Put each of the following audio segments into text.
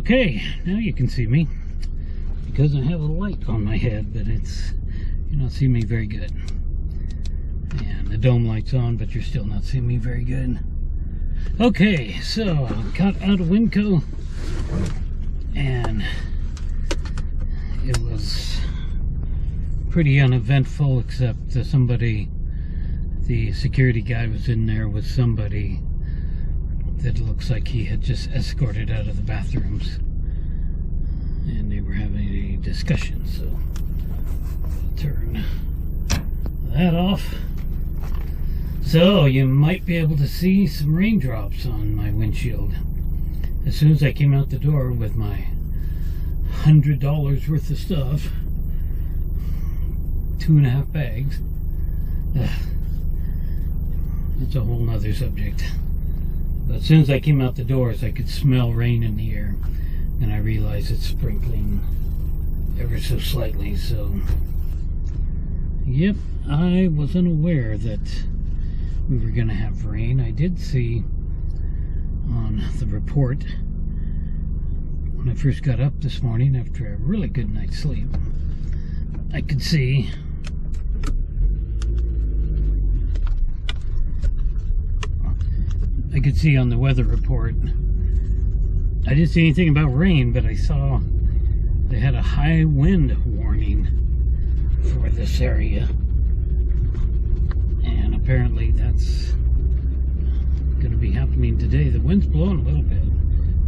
Okay, now you can see me because I have a light on my head, but it's, you're not seeing me very good. And the dome light's on, but you're still not seeing me very good. Okay, so I got out of Winco and it was pretty uneventful, except somebody, the security guy was in there with somebody that looks like he had just escorted out of the bathrooms, and they were having a discussion, so I'll turn that off. So you might be able to see some raindrops on my windshield. As soon as I came out the door with my $100 worth of stuff, 2.5 bags, that's a whole nother subject. But as soon as I came out the doors, I could smell rain in the air, and I realized it's sprinkling ever so slightly. So yep, I wasn't aware that we were going to have rain. I did see on the report when I first got up this morning after a really good night's sleep, I could see on the weather report, I didn't see anything about rain, but I saw they had a high wind warning for this area, and apparently that's going to be happening today. The wind's blowing a little bit.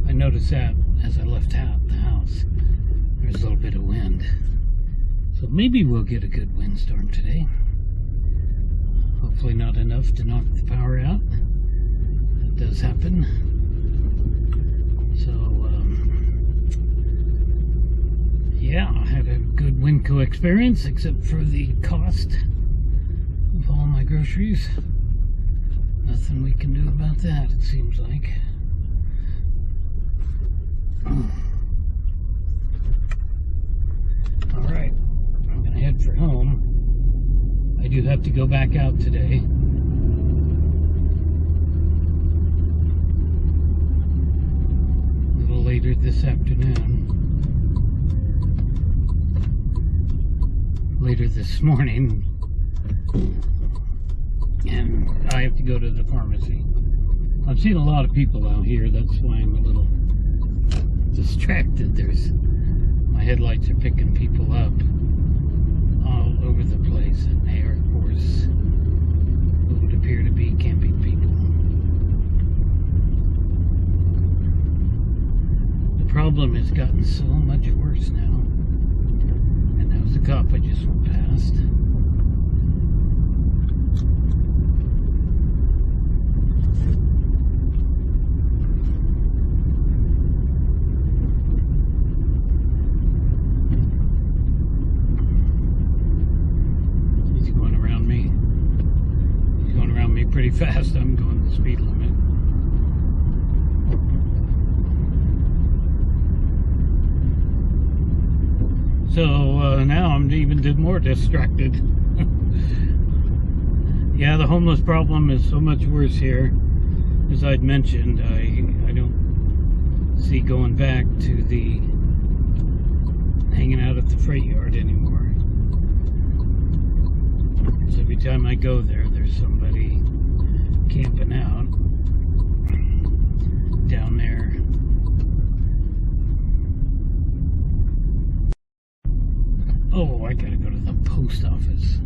I noticed that as I left out the house. There's a little bit of wind, so maybe we'll get a good windstorm today. Hopefully not enough to knock the power out. That does happen. So yeah, I had a good Winco experience, except for the cost of all my groceries. Nothing we can do about that, it seems like. Alright, I'm gonna head for home. I do have to go back out today. A little later this afternoon. Later this morning. And I have to go to the pharmacy. I've seen a lot of people out here, that's why I'm a little distracted. My headlights are picking people up all over the place, and they are, of course, what would appear to be camping people. The problem has gotten so much worse now. And that was the cop I just went past. Pretty fast. I'm going the speed limit. So now I'm even more distracted. Yeah, the homeless problem is so much worse here. As I'd mentioned, I don't see going back to the hanging out at the freight yard anymore. So every time I go there, there's somebody camping out down there. Oh, I gotta go to the post office.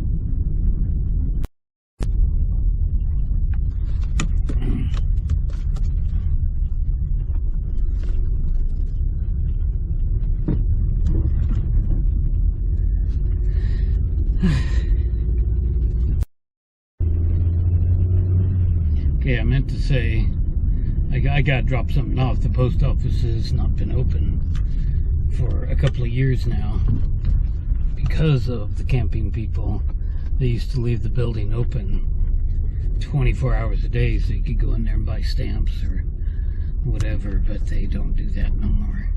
Okay, I meant to say I got to drop something off. The post office has not been open for a couple of years now because of the camping people. They used to leave the building open 24 hours a day so you could go in there and buy stamps or whatever, but they don't do that no more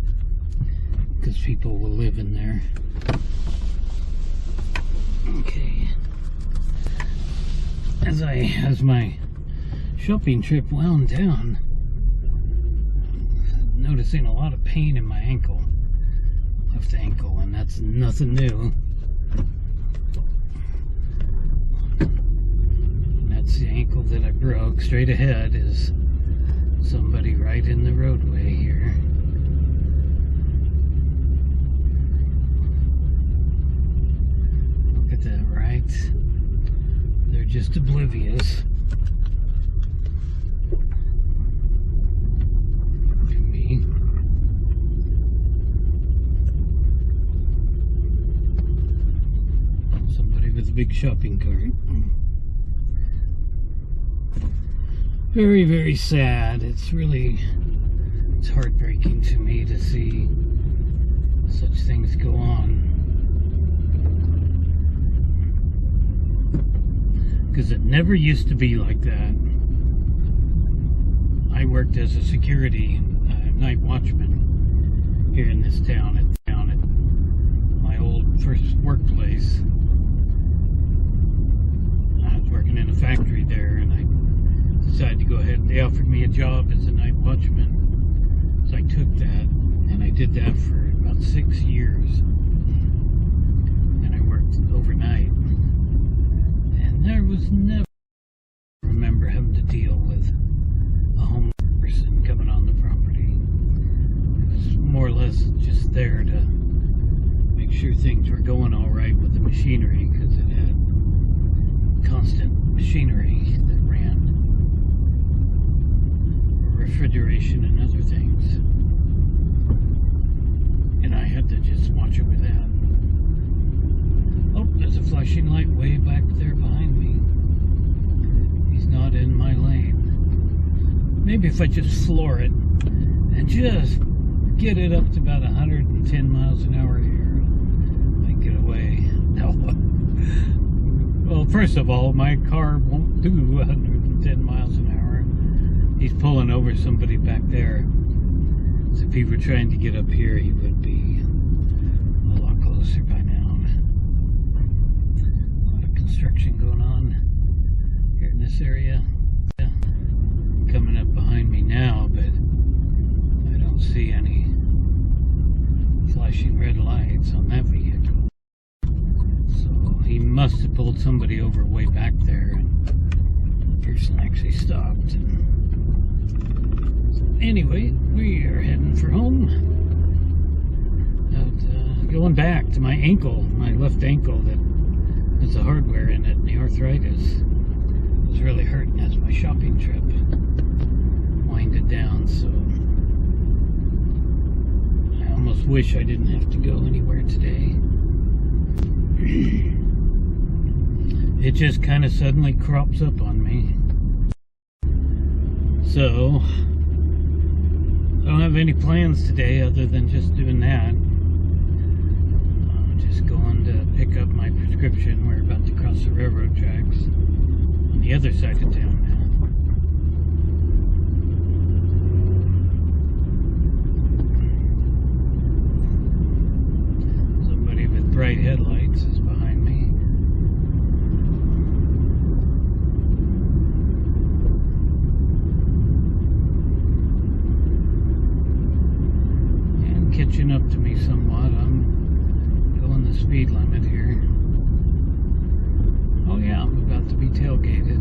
because people will live in there. Okay. As my shopping trip wound down, no noticing a lot of pain in my ankle, left ankle, and that's nothing new. And that's the ankle that I broke. Straight ahead is somebody right in the roadway here. Look at that, right? They're just oblivious. With a big shopping cart. Very, very sad. It's heartbreaking to me to see such things go on. Because it never used to be like that. I worked as a security night watchman here in this town at my old first workplace. Working in a factory there, and I decided to go ahead. They offered me a job as a night watchman, so I took that, and I did that for about 6 years. And I worked overnight, and there was never remember having to deal with a homeless person coming on the property. It was more or less just there to make sure things were going all right with the machinery, because it had constant machinery that ran, refrigeration and other things, and I had to just watch over that. Oh, there's a flashing light way back there behind me. He's not in my lane. Maybe if I just floor it and just get it up to about 110 miles an hour here, I get away. No. Well, first of all, my car won't do 110 miles an hour. He's pulling over somebody back there. So if he were trying to get up here, he would be a lot closer by now. A lot of construction going on here in this area. Coming up behind me now, but I don't see any flashing red lights on that vehicle. He must have pulled somebody over way back there, and the person actually stopped. And so anyway, we are heading for home. Going back to my ankle, my left ankle that has the hardware in it, and the arthritis was really hurting as my shopping trip winded down. So I almost wish I didn't have to go anywhere today. It just kind of suddenly crops up on me. So I don't have any plans today other than just doing that. I'm just going to pick up my prescription. We're about to cross the railroad tracks on the other side of town now. Somebody with bright headlights is behind me. Catching up to me somewhat. I'm going the speed limit here. Oh yeah, I'm about to be tailgated.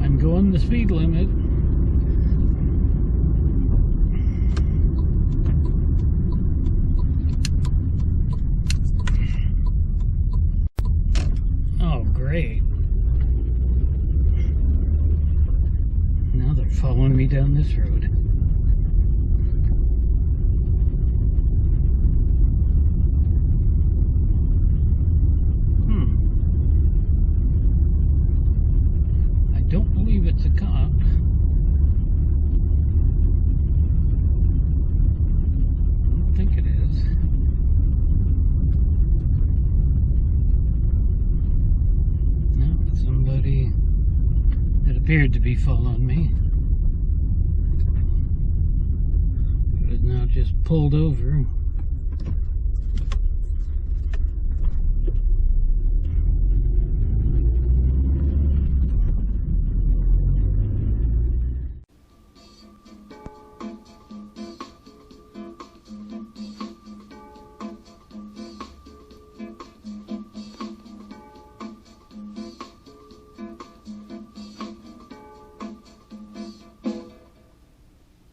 I'm going the speed limit. Oh great. Following me down this road. I don't believe it's a cop. I don't think it is. No, somebody that appeared to be following me. Now just pulled over.